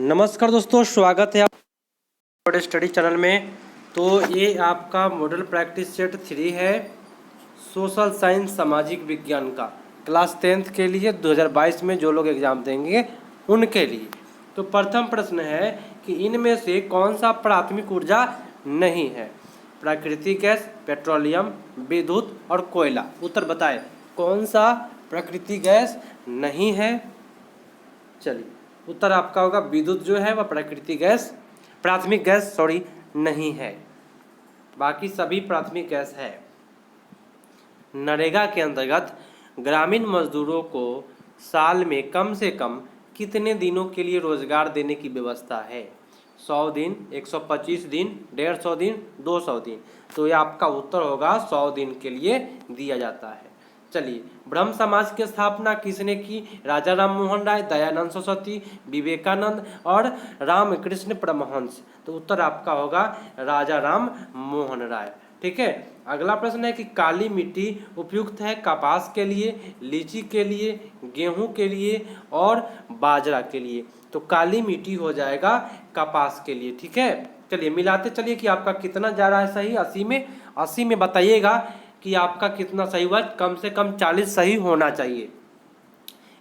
नमस्कार दोस्तों, स्वागत है आप स्टडी चैनल में। तो ये आपका मॉडल प्रैक्टिस सेट 3 है, सोशल साइंस सामाजिक विज्ञान का, क्लास 10th के लिए 2022 में जो लोग एग्जाम देंगे उनके लिए। तो प्रथम प्रश्न है कि इनमें से कौन सा प्राथमिक ऊर्जा नहीं है? प्राकृतिक गैस, पेट्रोलियम, विद्युत और कोयला। उत्तर बताएं, कौन सा प्राकृतिक गैस नहीं है? चलिए, उत्तर आपका होगा विद्युत जो है वह प्राथमिक गैस नहीं है। बाकी सभी प्राथमिक गैस है। नरेगा के अंतर्गत ग्रामीण मजदूरों को साल में कम से कम कितने दिनों के लिए रोजगार देने की व्यवस्था है? 100 दिन, 125 दिन, 150 दिन, 200 दिन। तो ये आपका उत्तर होगा 100 दिन के लिए दिया जाता है। चलिए, ब्रह्म समाज की स्थापना किसने की? राजा राम मोहन राय, दयानंद सरस्वती, विवेकानंद और रामकृष्ण परमहंस। तो उत्तर आपका होगा राजा राम मोहन राय। ठीक है। अगला प्रश्न है कि काली मिट्टी उपयुक्त है कपास के लिए, लीची के लिए, गेहूं के लिए और बाजरा के लिए। तो काली मिट्टी हो जाएगा कपास के लिए। ठीक है। चलिए मिलाते चलिए कि आपका कितना जा रहा है सही। 80 में बताइएगा कि आपका कितना सही हुआ। कम से कम 40 सही होना चाहिए।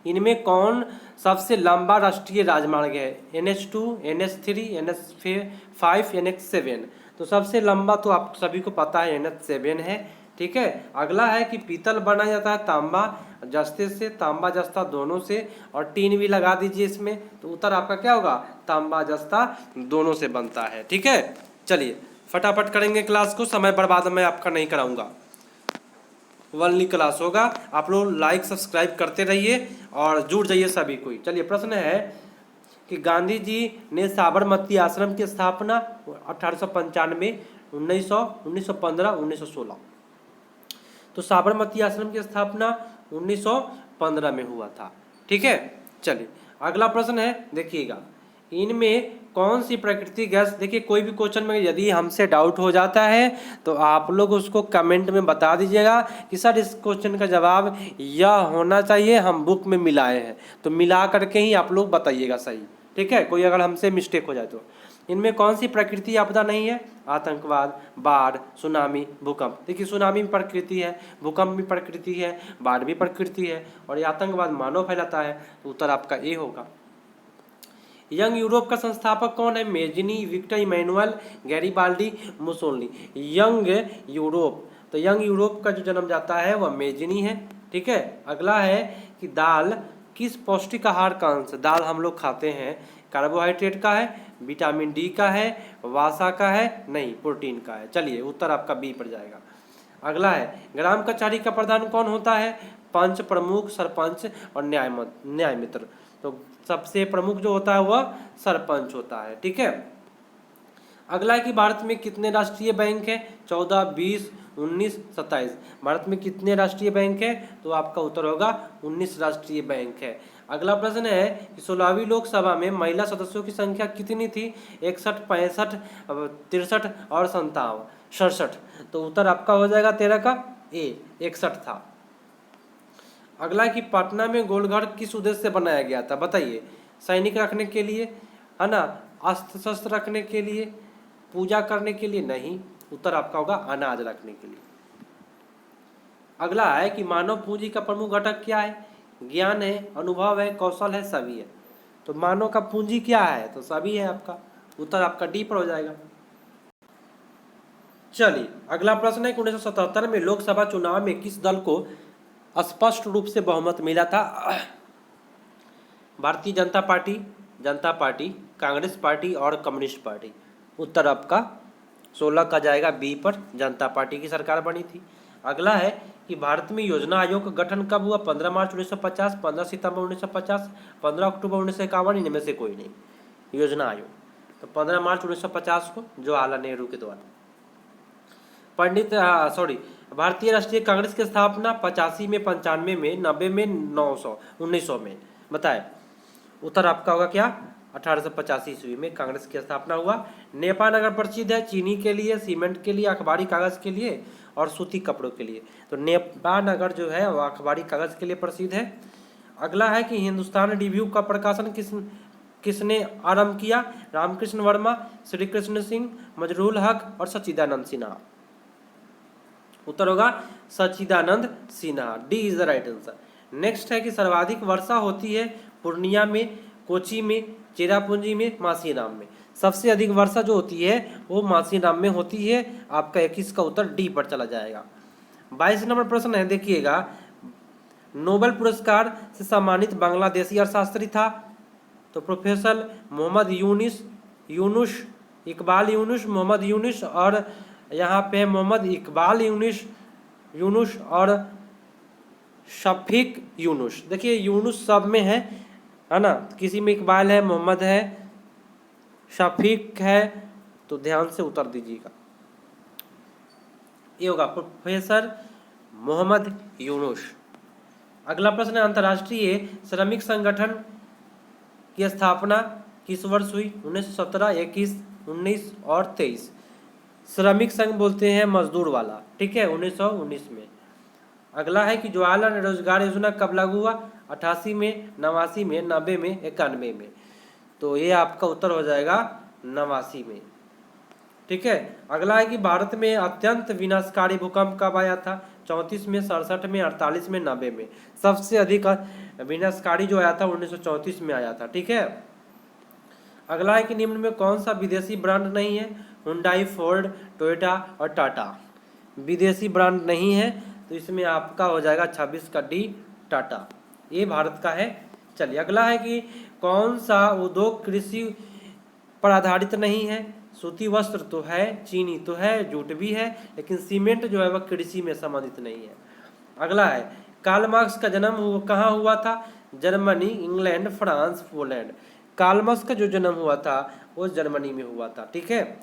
इनमें कौन सबसे लंबा राष्ट्रीय राजमार्ग है? NH2, NH3, NH5, NH7। तो सबसे लंबा तो आप सभी को पता है NH7 है। ठीक है। अगला है कि पीतल बनाया जाता है तांबा जस्ते से, तांबा जस्ता दोनों से, और टीन भी लगा दीजिए इसमें। तो उत्तर आपका क्या होगा? तांबा जस्ता दोनों से बनता है। ठीक है। चलिए फटाफट करेंगे क्लास को, समय बर्बाद मैं आपका नहीं कराऊंगा। वनली क्लास होगा। आप लोग लाइक सब्सक्राइब करते रहिए और जुड़ जाइए सभी कोई। चलिए प्रश्न है कि गांधी जी ने साबरमती आश्रम की स्थापना 1895, 1915, 1916। तो साबरमती आश्रम की स्थापना 1915 में हुआ था। ठीक है। चलिए अगला प्रश्न है, देखिएगा इनमें कौन सी प्राकृतिक गैस। देखिए कोई भी क्वेश्चन में यदि हमसे डाउट हो जाता है तो आप लोग उसको कमेंट में बता दीजिएगा कि सर इस क्वेश्चन का जवाब यह होना चाहिए, हम बुक में मिलाए हैं। तो मिला करके ही आप लोग बताइएगा सही। ठीक है। कोई अगर हमसे मिस्टेक हो जाए तो। इनमें कौन सी प्रकृति आपदा नहीं है? आतंकवाद, बाढ़, सुनामी, भूकंप। देखिए सुनामी भी प्रकृति है, भूकंप भी प्रकृति है, बाढ़ भी प्रकृति है, और ये आतंकवाद मानव फैलाता है। तो उत्तर आपका ए होगा। यंग यूरोप का संस्थापक कौन है? Mazzini, Victor Emmanuel, Garibaldi, Mussolini. Young Europe, तो यंग यूरोप का जो जन्म जाता है वह मेजिनी है। ठीक है। अगला है कि दाल किस पौष्टिक आहार का अंश? दाल हम लोग खाते हैं, कार्बोहाइड्रेट का है, विटामिन डी का है, वसा का है, नहीं प्रोटीन का है। चलिए उत्तर आपका बी पर जाएगा। अगला है ग्राम कचहरी का प्रधान कौन होता है? पंच, प्रमुख, सरपंच और न्याय मित्र। तो सबसे प्रमुख जो होता है वह सरपंच होता है। ठीक है। अगला है कि भारत में कितने राष्ट्रीय बैंक है? 14, 20, 19, 27। भारत में कितने राष्ट्रीय बैंक है? तो आपका उत्तर होगा 19 राष्ट्रीय बैंक है। अगला प्रश्न है कि 16वीं लोकसभा में महिला सदस्यों की संख्या कितनी थी? 61, 65, 63 और 67। तो उत्तर आपका हो जाएगा 13 का ए, 61 था। अगला कि पटना में गोलघर किस उद्देश्य से बनाया गया था? बताइए। सैनिक रखने के लिए, है ना, अस्त्र शस्त्र रखने के लिए, पूजा करने के लिए? नहीं, उत्तर आपका होगा अनाज रखने के लिए। अगला है कि मानव पूंजी का प्रमुख घटक क्या है? ज्ञान है, अनुभव है, कौशल है, सभी है। तो मानव का पूंजी क्या है? तो सभी है आपका। उत्तर आपका डी पर हो जाएगा। चलिए अगला प्रश्न है कि 1977 में लोकसभा चुनाव में किस दल को स्पष्ट रूप से बहुमत मिला था? भारतीय जनता पार्टी, कांग्रेस पार्टी और कम्युनिस्ट पार्टी। उत्तर आपका 16 का जाएगा बी पर, जनता पार्टी की सरकार बनी थी। अगला है कि भारत में योजना आयोग का गठन कब हुआ? 15 मार्च 1950, 15 सितंबर 1950, 15 अक्टूबर 1951। इनमें से कोई नहीं। योजना आयोग तो 15 मार्च 1950 को जवाहरलाल नेहरू के द्वारा। भारतीय राष्ट्रीय कांग्रेस की स्थापना 85 में, 95 में, 90 में, 1900 में। बताए। उत्तर आपका होगा क्या? 1885 ईस्वी में कांग्रेस की स्थापना हुआ। नेपाल नगर प्रसिद्ध है चीनी के लिए, सीमेंट के लिए, अखबारी कागज के लिए और सूती कपड़ों के लिए। तो नेपाल नगर जो है वह अखबारी कागज के लिए प्रसिद्ध है। अगला है कि हिंदुस्तान रिव्यू का प्रकाशन किसने आरंभ किया? रामकृष्ण वर्मा, श्री कृष्ण सिंह, मजरूल हक और सच्चिदानंद सिन्हा। उत्तर होगा Sachchidanand Sinha, D is the right answer. Next है कि सर्वाधिक वर्षा होती है पूर्णिया में, कोची में, चेरापूंजी में, मासीराम में। सबसे अधिक वर्षा जो होती है वो मासीराम में होती है। आपका 21 का उत्तर डी पर चला जाएगा। 22 नंबर प्रश्न है, देखिएगा, नोबेल पुरस्कार से सम्मानित बांग्लादेशी अर्थशास्त्री था? तो प्रोफेसर मोहम्मद यूनुस, इकबाल यूनुस, मोहम्मद यूनुस, और यहाँ पे मोहम्मद इकबाल यूनुस और शफीक यूनुस। देखिए यूनुस सब में है ना, किसी में इकबाल है, मोहम्मद है, शफीक है, तो ध्यान से उत्तर दीजिएगा। ये होगा प्रोफेसर मोहम्मद यूनुस। अगला प्रश्न है, अंतर्राष्ट्रीय श्रमिक संगठन की स्थापना किस वर्ष हुई? 1917, 21, 19 और 23। श्रमिक संघ बोलते हैं मजदूर वाला, ठीक है, 1919 में। अगला है कि जवाहरलाल रोजगार योजना कब लागू हुआ? 88 में, 89 में, 90 में, 91 में। तो ये आपका उत्तर हो जाएगा 89 में, ठीक है। अगला है कि भारत में अत्यंत विनाशकारी भूकंप कब आया था? 34 में, 67 में, 48 में, 90 में। सबसे अधिक विनाशकारी जो आया था 1934 में आया था, ठीक है। अगला है कि निम्न में कौन सा विदेशी ब्रांड नहीं है? हुंडई, फोर्ड, टोयोटा और टाटा। विदेशी ब्रांड नहीं है, तो इसमें आपका हो जाएगा 26 का डी, टाटा। ये भारत का है। चलिए अगला है कि कौन सा उद्योग कृषि पर आधारित नहीं है? सूती वस्त्र तो है, चीनी तो है, जूट भी है, लेकिन सीमेंट जो है वह कृषि में संबंधित नहीं है। अगला है, कार्ल मार्क्स का जन्म कहाँ हुआ था? Germany, England, France, Poland. Karl Marx का जो जन्म हुआ था वो जर्मनी में हुआ था, ठीक है।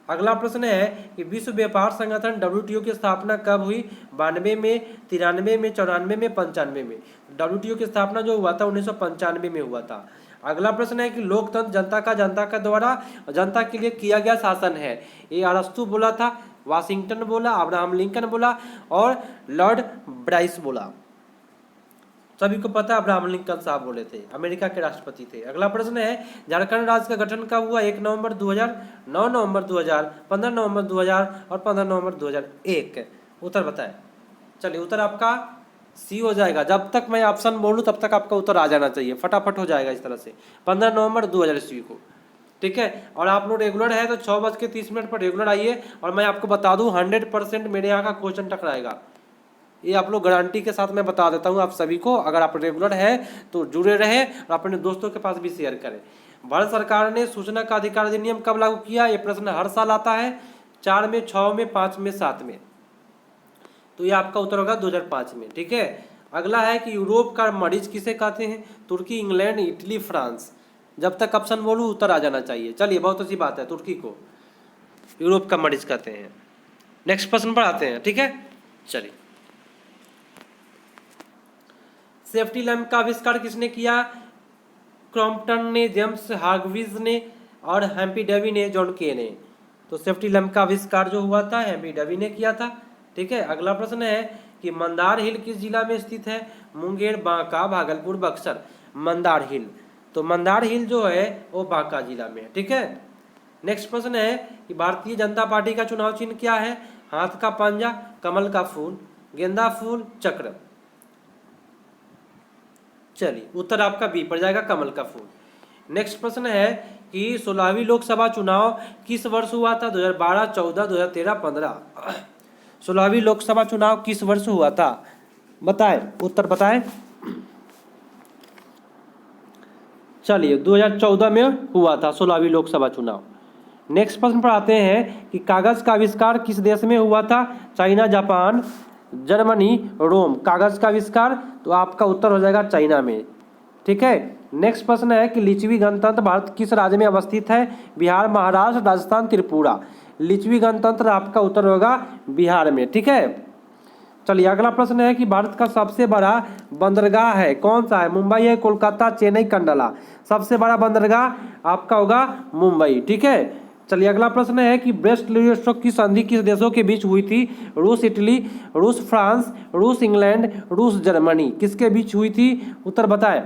अगला प्रश्न है कि विश्व व्यापार संगठन WTO की स्थापना कब हुई? 92 में, 93 में, 94 में, 95 में। WTO की स्थापना जो हुआ था 1995 में हुआ था। अगला प्रश्न है कि लोकतंत्र जनता का द्वारा जनता के लिए किया गया शासन है। ये अरस्तु बोला था, वाशिंगटन बोला, अब्राहम लिंकन बोला और लॉर्ड ब्राइस बोला। सभी को पता है अब्राहम लिंकन साहब बोले थे, अमेरिका के राष्ट्रपति थे। अगला प्रश्न है, झारखंड राज्य का गठन कब हुआ? 1 नवंबर 2000, 9 नवंबर 2000, 15 नवंबर 2000 और 15 नवंबर 2001। उत्तर बताएं। चलिए उत्तर आपका सी हो जाएगा। जब तक मैं ऑप्शन बोलूँ तब तक आपका उत्तर आ जाना चाहिए, फटाफट हो जाएगा इस तरह से। 15 नवंबर 2000 ईस्वी को, ठीक है। और आप लोग रेगुलर है तो 6:30 पर रेगुलर आइए। और मैं आपको बता दूं 100% मेरे यहाँ का क्वेश्चन टकराएगा, ये आप लोग गारंटी के साथ मैं बता देता हूँ आप सभी को। अगर आप रेगुलर है तो जुड़े रहे और अपने दोस्तों के पास भी शेयर करें। भारत सरकार ने सूचना का अधिकार अधिनियम कब लागू किया? ये प्रश्न हर साल आता है, 4 में, 6 में, 5 में, 7 में। तो ये आपका उत्तर होगा 2005 में, ठीक है। अगला है कि यूरोप का मरीज किसे कहते हैं? तुर्की, इंग्लैंड, इटली, फ्रांस। जब तक ऑप्शन बोलूँ उत्तर आ जाना चाहिए। चलिए बहुत अच्छी बात है, तुर्की को यूरोप का मरीज कहते हैं। नेक्स्ट प्रश्न पर आते हैं, ठीक है। चलिए, सेफ्टी लैंप का आविष्कार किसने किया? क्रॉम्पटन ने, जेम्स हार्ग्रीव्स ने और हेम्पी डेवी ने, जॉन के ने। तो सेफ्टी लैंप का आविष्कार जो हुआ था हेम्पी डेवी ने किया था, ठीक है। अगला प्रश्न है कि मंदार हिल किस जिला में स्थित है? मुंगेर, बांका, भागलपुर, बक्सर। मंदार हिल, तो मंदार हिल जो है वो बांका जिला में है, ठीक है। नेक्स्ट प्रश्न है कि भारतीय जनता पार्टी का चुनाव चिन्ह क्या है? हाथ का पंजा, कमल का फूल, गेंदा फूल, चक्र। चलिए उत्तर आपका बी पर जाएगा, कमल का फूल। नेक्स्ट प्रश्न है कि 16वीं लोकसभा चुनाव किस वर्ष हुआ था? 2012, 14, 2013, 15। 16वीं लोकसभा चुनाव किस वर्ष हुआ था? बताएं, उत्तर बताएं। चलिए 2014 में हुआ था 16वीं लोकसभा चुनाव। नेक्स्ट प्रश्न पर आते हैं कि कागज का आविष्कार किस देश में हुआ था? चाइना, जापान, जर्मनी, रोम। कागज का आविष्कार, तो आपका उत्तर हो जाएगा चाइना में, ठीक है। नेक्स्ट प्रश्न है कि लिच्छवी गणतंत्र भारत किस राज्य में अवस्थित है? बिहार, महाराष्ट्र, राजस्थान, त्रिपुरा। लिच्छवी गणतंत्र आपका उत्तर होगा बिहार में, ठीक है। चलिए अगला प्रश्न है कि भारत का सबसे बड़ा बंदरगाह है कौन सा है? मुंबई है, कोलकाता, चेन्नई, कंडला। सबसे बड़ा बंदरगाह आपका होगा मुंबई, ठीक है। चलिए अगला प्रश्न है कि ब्रेस्ट लियोस्टॉक की संधि किस देशों के बीच हुई थी? रूस, इटली, रूस, फ्रांस, रूस, इंग्लैंड, रूस, जर्मनी। किसके बीच हुई थी? उत्तर बताएं।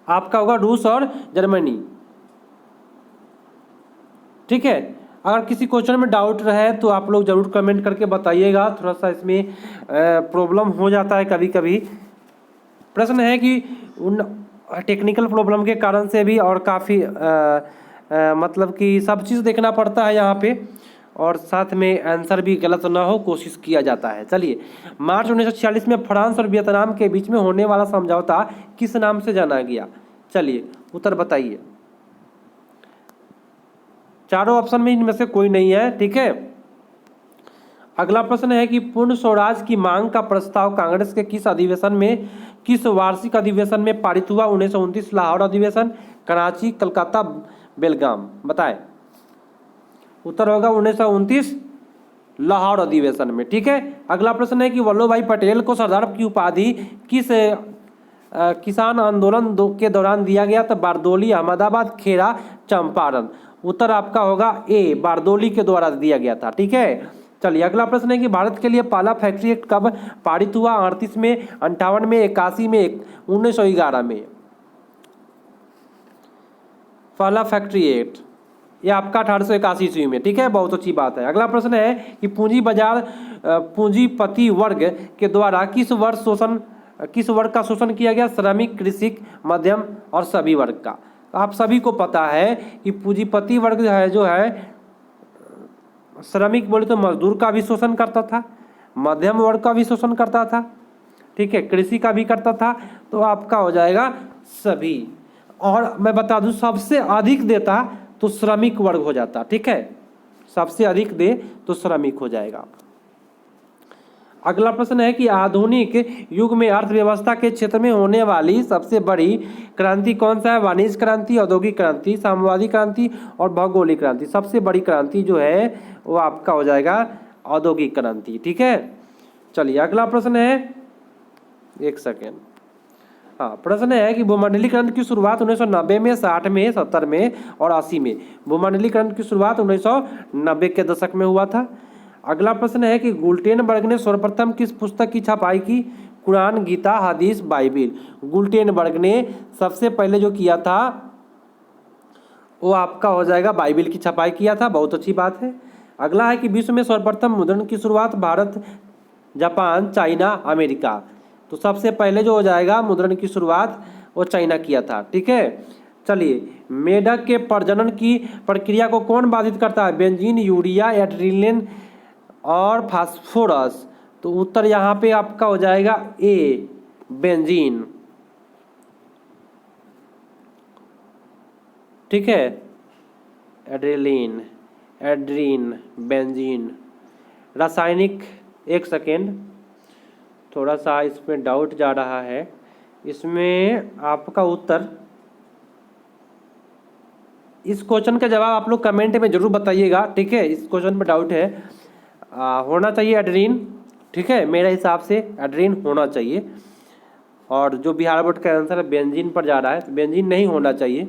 आपका होगा रूस और जर्मनी। ठीक है, अगर किसी क्वेश्चन में डाउट रहे तो आप लोग जरूर कमेंट करके बताइएगा, थोड़ा सा इसमें प्रॉब्लम हो जाता है कभी कभी। प्रश्न है कि उन टेक्निकल प्रॉब्लम के कारण से भी और काफ़ी मतलब कि सब चीज़ देखना पड़ता है यहाँ पे, और साथ में आंसर भी गलत ना हो कोशिश किया जाता है। चलिए, मार्च 1946 में फ्रांस और वियतनाम के बीच में होने वाला समझौता किस नाम से जाना गया? चलिए उत्तर बताइए। चारों ऑप्शन में इनमें से कोई नहीं है। ठीक है, अगला प्रश्न है कि पूर्ण स्वराज की मांग का प्रस्ताव कांग्रेस के किस अधिवेशन में, किस वार्षिक अधिवेशन में पारित हुआ? 1929 लाहौर अधिवेशन, कराची, कलकत्ता, बेलगाम, बताएं। उत्तर होगा 1929 लाहौर अधिवेशन में। ठीक है, अगला प्रश्न है कि वल्लभ भाई पटेल को सरदार की उपाधि किस किसान आंदोलन के दौरान दिया गया? तो बारदोली, अहमदाबाद, खेड़ा, चंपारण। उत्तर आपका होगा ए, बारदोली के द्वारा दिया गया था। ठीक है, चलिए अगला प्रश्न है कि भारत के लिए पहला फैक्ट्री एक्ट कब पारित हुआ? 38 में, 58 में, 81 में, 1911 में। पहला फैक्ट्री एक्ट ये आपका 1881 ईस्वी में। ठीक है, बहुत अच्छी बात है। अगला प्रश्न है कि पूंजी बाजार पूंजीपति वर्ग के द्वारा किस वर्ग का शोषण किया गया? श्रमिक, कृषक, मध्यम और सभी वर्ग का। आप सभी को पता है कि पूंजीपति वर्ग है जो है, श्रमिक बोले तो मजदूर का भी शोषण करता था, मध्यम वर्ग का भी शोषण करता था, ठीक है, कृषि का भी करता था, तो आपका हो जाएगा सभी। और मैं बता दूं सबसे अधिक देता तो श्रमिक वर्ग हो जाता। ठीक है, सबसे अधिक दे तो श्रमिक हो जाएगा। अगला प्रश्न है कि आधुनिक युग में अर्थव्यवस्था के क्षेत्र में होने वाली सबसे बड़ी क्रांति कौन सा है? वाणिज्य क्रांति, औद्योगिक क्रांति, साम्यवादी क्रांति और भौगोलिक क्रांति। सबसे बड़ी क्रांति जो है वो आपका हो जाएगा औद्योगिक क्रांति। ठीक है, चलिए अगला प्रश्न है, एक सेकेंड, हाँ, प्रश्न है कि भूमंडलीकरण की शुरुआत 1990 में, 60 में, 70 में और 80 में। भूमंडलीकरण की शुरुआत 1990 के दशक में हुआ था। अगला प्रश्न है कि गुटेनबर्ग ने सर्वप्रथम किस पुस्तक की छपाई की? कुरान, गीता, हदीस, बाइबिल। गुटेनबर्ग ने सबसे पहले जो किया था वो आपका हो जाएगा बाइबिल की छपाई किया था। बहुत अच्छी बात है। अगला है कि विश्व में सर्वप्रथम मुद्रण की शुरुआत भारत, जापान, चाइना, अमेरिका। तो सबसे पहले जो हो जाएगा मुद्रण की शुरुआत वो चाइना किया था। ठीक है, चलिए, मेढक के प्रजनन की प्रक्रिया को कौन बाधित करता है? बेंजीन, यूरिया, एड्रेनलिन और फास्फोरस। तो उत्तर यहाँ पे आपका हो जाएगा ए, बेंजीन। ठीक है, एड्रीन, बेंजीन। रासायनिक, एक सेकेंड, थोड़ा सा इसमें डाउट जा रहा है। इसमें आपका उत्तर, इस क्वेश्चन का जवाब आप लोग कमेंट में जरूर बताइएगा। ठीक है, इस क्वेश्चन में डाउट है, होना चाहिए एड्रीन। ठीक है, मेरे हिसाब से एड्रीन होना चाहिए, और जो बिहार बोर्ड का आंसर है बेंजीन पर जा रहा है, तो बेंजीन नहीं होना चाहिए।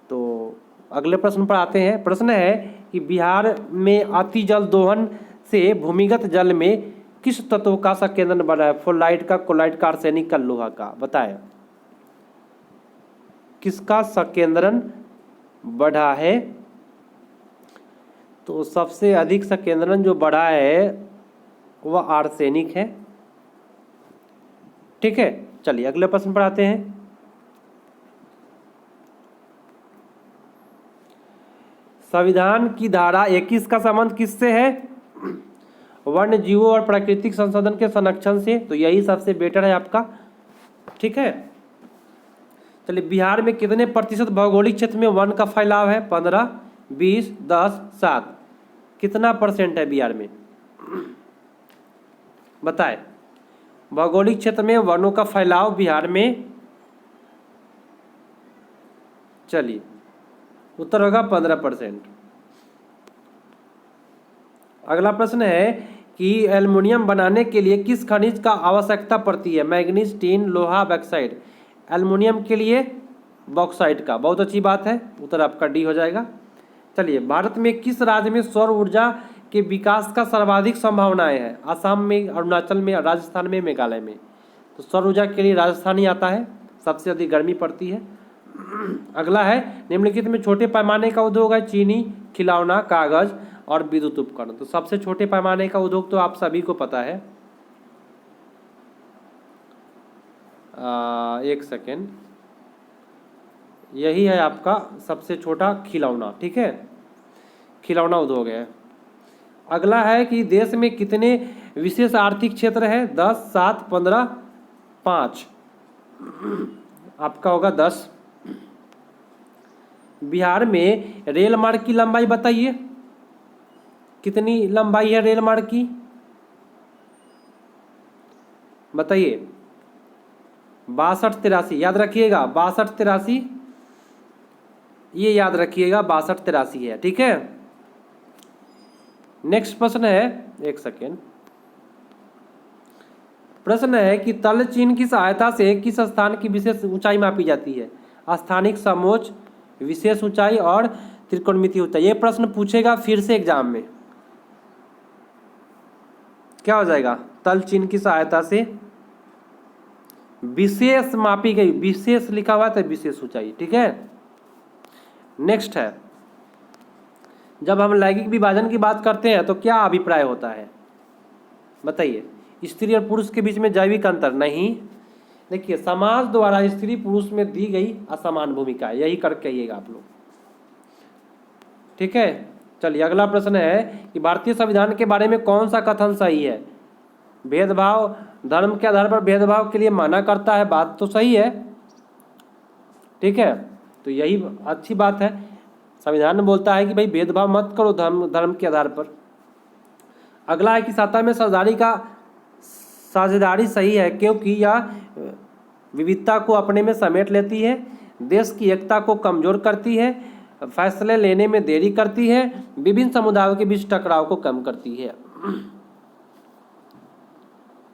तो अगले प्रश्न पर आते हैं। प्रश्न है कि बिहार में अति जल दोहन से भूमिगत जल में किस तत्व का संकेंद्रण बढ़ा है? फ्लोराइड का, क्लोराइड का, आर्सेनिक का, लोहा का। बताएं किसका संकेंद्रण बढ़ा है? तो सबसे अधिक संकेंद्रण जो बढ़ा है वह आर्सेनिक है। ठीक है, चलिए अगले प्रश्न पर आते हैं। संविधान की धारा 21 का संबंध किससे है? वन्य जीवों और प्राकृतिक संसाधन के संरक्षण से। तो यही सबसे बेटर है आपका। ठीक है, चलिए, बिहार में कितने प्रतिशत भौगोलिक क्षेत्र में वन का फैलाव है? 15, 20, 10, 7। कितना परसेंट है बिहार में? बताएं, भौगोलिक क्षेत्र में वनों का फैलाव बिहार में। चलिए, उत्तर होगा 15%। अगला प्रश्न है कि एल्युमिनियम बनाने के लिए किस खनिज का आवश्यकता पड़ती है? मैग्नीज, टीन, लोहा, बॉक्साइट। एल्युमिनियम के लिए बॉक्साइट का। बहुत अच्छी बात है, उत्तर आपका डी हो जाएगा। चलिए, भारत में किस राज्य में सौर ऊर्जा के विकास का सर्वाधिक संभावनाएं हैं? आसाम में, अरुणाचल में, राजस्थान में, मेघालय में। तो सौर ऊर्जा के लिए राजस्थान ही आता है सबसे अधिक गर्मी पड़ती है। अगला है निम्नलिखित में छोटे पैमाने का उद्योग है चीनी, खिलौना, कागज और विद्युत उपकरण। तो सबसे छोटे पैमाने का उद्योग तो आप सभी को पता है, एक सेकेंड, यही है आपका सबसे छोटा खिलौना, ठीक है, खिलौना उद्योग है। अगला है कि देश में कितने विशेष आर्थिक क्षेत्र है? 10, 7, 15, 5। आपका होगा 10। बिहार में रेल मार्ग की लंबाई बताइए, कितनी लंबाई है रेल मार्ग की? बताइए। 62-83 याद रखिएगा, 62-83 ये याद रखिएगा, 62-83 है, ठीक है। नेक्स्ट प्रश्न है, एक सेकेंड, प्रश्न है कि तल चिन्ह की सहायता से किस स्थान की विशेष ऊंचाई मापी जाती है? स्थानिक समोच्च, विशेष ऊंचाई और त्रिकोणमितीय ऊंचाई। ये प्रश्न पूछेगा फिर से एग्जाम में, क्या हो जाएगा? तल चिन्ह की सहायता से विशेष मापी गई, विशेष लिखा हुआ था, विशेष ऊंचाई, ठीक है। नेक्स्ट है, जब हम लैंगिक विभाजन की बात करते हैं तो क्या अभिप्राय होता है? बताइए। स्त्री और पुरुष के बीच में जैविक अंतर नहीं, देखिए समाज द्वारा स्त्री पुरुष में दी गई असमान भूमिका, यही करके कहिएगा आप लोग, ठीक है। चलिए अगला प्रश्न है कि भारतीय संविधान के बारे में कौन सा कथन सही है? भेदभाव, धर्म के आधार पर भेदभाव के लिए मना करता है, बात तो सही है, ठीक है, तो यही अच्छी बात है। संविधान में बोलता है कि भाई भेदभाव मत करो धर्म के आधार पर। अगला है कि सत्ता में साझेदारी सही है क्योंकि यह विविधता को अपने में समेट लेती है, देश की एकता को कमजोर करती है, फैसले लेने में देरी करती है, विभिन्न समुदायों के बीच टकराव को कम करती है।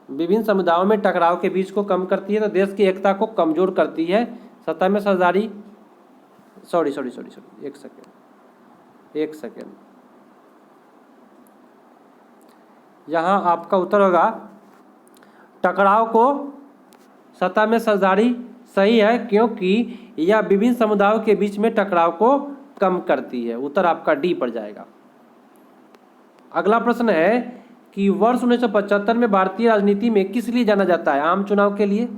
विभिन्न समुदायों में टकराव के बीच को कम करती है, तो देश की एकता को कमजोर करती है। सत्ता में साझेदारी, सॉरी, एक सेकेंड, यहाँ आपका उत्तर होगा टकराव को सत्ता में साझेदारी सही है क्योंकि यह विभिन्न समुदायों के बीच में टकराव को कम करती है। उत्तर आपका डी पर जाएगा। अगला प्रश्न है कि वर्ष 1975 में भारतीय राजनीति में किस लिए जाना जाता है? आम चुनाव के लिए।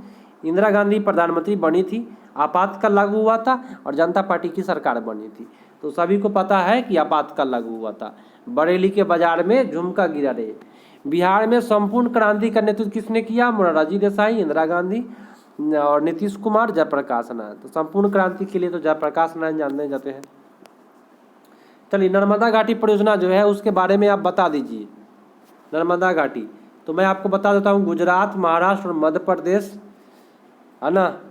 इंदिरा गांधी प्रधानमंत्री बनी थी, आपातकाल लागू हुआ था और जनता पार्टी की सरकार बनी थी। तो सभी को पता है कि आपातकाल लागू हुआ था। बरेली के बाजार में झुमका गिरा रहे। बिहार में संपूर्ण क्रांति का नेतृत्व किसने किया? मोरारजी देसाई, इंदिरा गांधी और नीतीश कुमार, जयप्रकाश नारायण। तो संपूर्ण क्रांति के लिए तो जयप्रकाश नारायण जाने जाते हैं। चलिए नर्मदा घाटी परियोजना जो है उसके बारे में आप बता दीजिए। नर्मदा घाटी तो मैं आपको बता देता हूँ, गुजरात, महाराष्ट्र और मध्य प्रदेश है ना,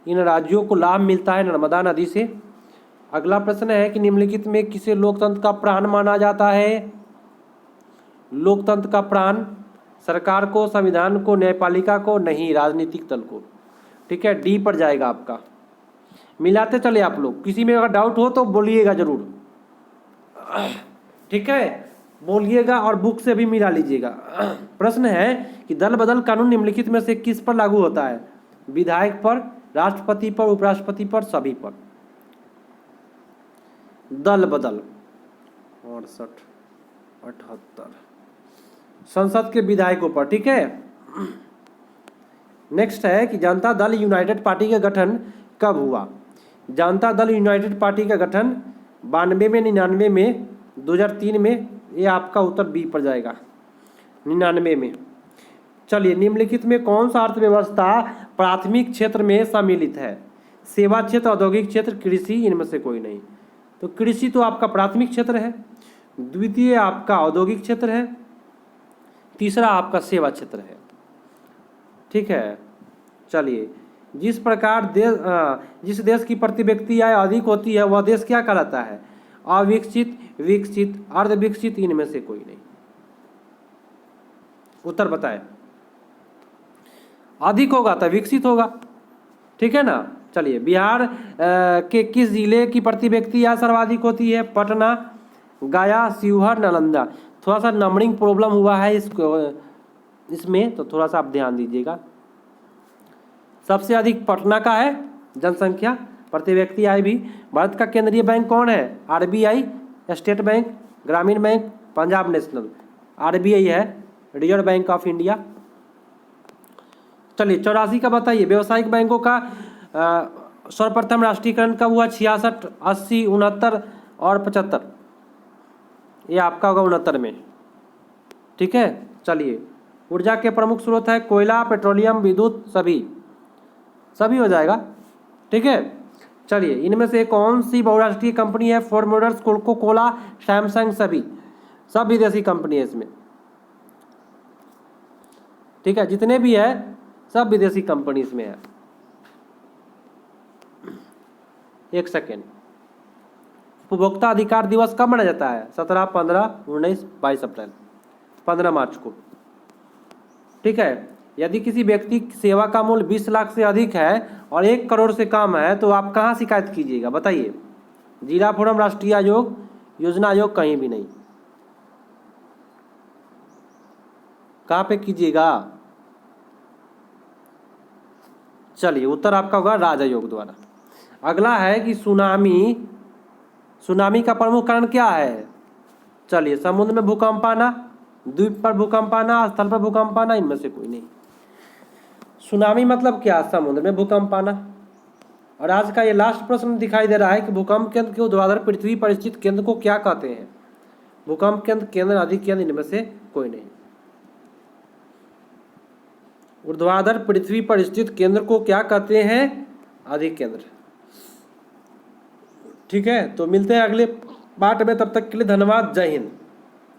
इन राज्यों को लाभ मिलता है नर्मदा नदी से। अगला प्रश्न है कि निम्नलिखित में किसे लोकतंत्र का प्राण माना जाता है? लोकतंत्र का प्राण सरकार को, संविधान को, न्यायपालिका को, नहीं राजनीतिक दल को, ठीक है, डी पर जाएगा आपका। मिलाते चले आप लोग, किसी में अगर डाउट हो तो बोलिएगा जरूर, ठीक है, बोलिएगा और बुक से भी मिला लीजिएगा। प्रश्न है कि दल बदल कानून निम्नलिखित में से किस पर लागू होता है? विधायक पर, राष्ट्रपति पर, उपराष्ट्रपति पर, सभी पर। दल बदल 68, 78 संसद के विधायकों पर, ठीक है। नेक्स्ट है कि जनता दल यूनाइटेड पार्टी का गठन कब हुआ? जनता दल यूनाइटेड पार्टी का गठन 92 में, 99 में, 2003 में, ये आपका उत्तर बी पर जाएगा, 99 में। चलिए निम्नलिखित में कौन सा अर्थव्यवस्था प्राथमिक क्षेत्र में सम्मिलित है? सेवा क्षेत्र, औद्योगिक क्षेत्र, कृषि, इनमें से कोई नहीं। तो कृषि तो आपका प्राथमिक क्षेत्र है, द्वितीय आपका औद्योगिक क्षेत्र है, तीसरा आपका सेवा क्षेत्र है, ठीक है। चलिए जिस प्रकार जिस देश की प्रति व्यक्ति आय अधिक होती है वह देश क्या कहलाता है? अविकसित, विकसित, अर्धविकसित, इनमें से कोई नहीं। उत्तर बताएं। अधिक होगा तो विकसित होगा, ठीक है ना। चलिए बिहार के किस जिले की प्रति व्यक्ति आय सर्वाधिक होती है? पटना, गया, शिवहर, नालंदा। थोड़ा सा नंबरिंग प्रॉब्लम हुआ है इसमें, तो थोड़ा सा आप ध्यान दीजिएगा। सबसे अधिक पटना का है जनसंख्या, प्रति व्यक्ति आय भी। भारत का केंद्रीय बैंक कौन है? आरबीआई, स्टेट बैंक, ग्रामीण बैंक, पंजाब नेशनल। आरबीआई है, रिजर्व बैंक ऑफ इंडिया। चलिए 84 का बताइए। व्यवसायिक बैंकों का सर्वप्रथम राष्ट्रीयकरण कब हुआ? 66, 80, 69 और 75। ये आपका होगा 69 में। ठीक है। चलिए, ऊर्जा के प्रमुख स्रोत है कोयला, पेट्रोलियम, विद्युत, सभी हो जाएगा। ठीक है। चलिए, इनमें से कौन सी बहुराष्ट्रीय कंपनी है? Ford Motors, Coca Cola, Samsung, सब विदेशी कंपनी है इसमें। ठीक है, जितने भी है सब विदेशी कंपनी इसमें है। एक सेकेंड। उपभोक्ता अधिकार दिवस कब मनाया जाता है? 17, 15, 19, 22 अप्रैल, 15 मार्च को। ठीक है। यदि किसी व्यक्ति की सेवा का मूल्य 20 लाख से अधिक है और 1 करोड़ से कम है तो आप कहाँ शिकायत कीजिएगा? बताइए। जिला फोरम, राष्ट्रीय आयोग, योजना आयोग, कहीं भी नहीं। कहाँ पे कीजिएगा? चलिए, उत्तर आपका होगा राज्य आयोग द्वारा। अगला है कि सुनामी का प्रमुख कारण क्या है? चलिए, समुद्र में भूकंप आना, द्वीप पर भूकंप आना, स्थल पर भूकंप आना, इनमें से कोई नहीं। सुनामी मतलब क्या? समुद्र में भूकंप आना। और आज का ये लास्ट प्रश्न दिखाई दे रहा है कि भूकंप केंद्र के ऊर्ध्वाधर पृथ्वी पर स्थित केंद्र को क्या कहते हैं? भूकंप केंद्र, केंद्र, अधिकेंद्र, इनमें से कोई नहीं। ऊर्ध्वाधर पृथ्वी पर स्थित केंद्र को क्या कहते हैं? अधिकेंद्र। ठीक है। तो मिलते हैं अगले पार्ट में, तब तक के लिए धन्यवाद। जय हिंद।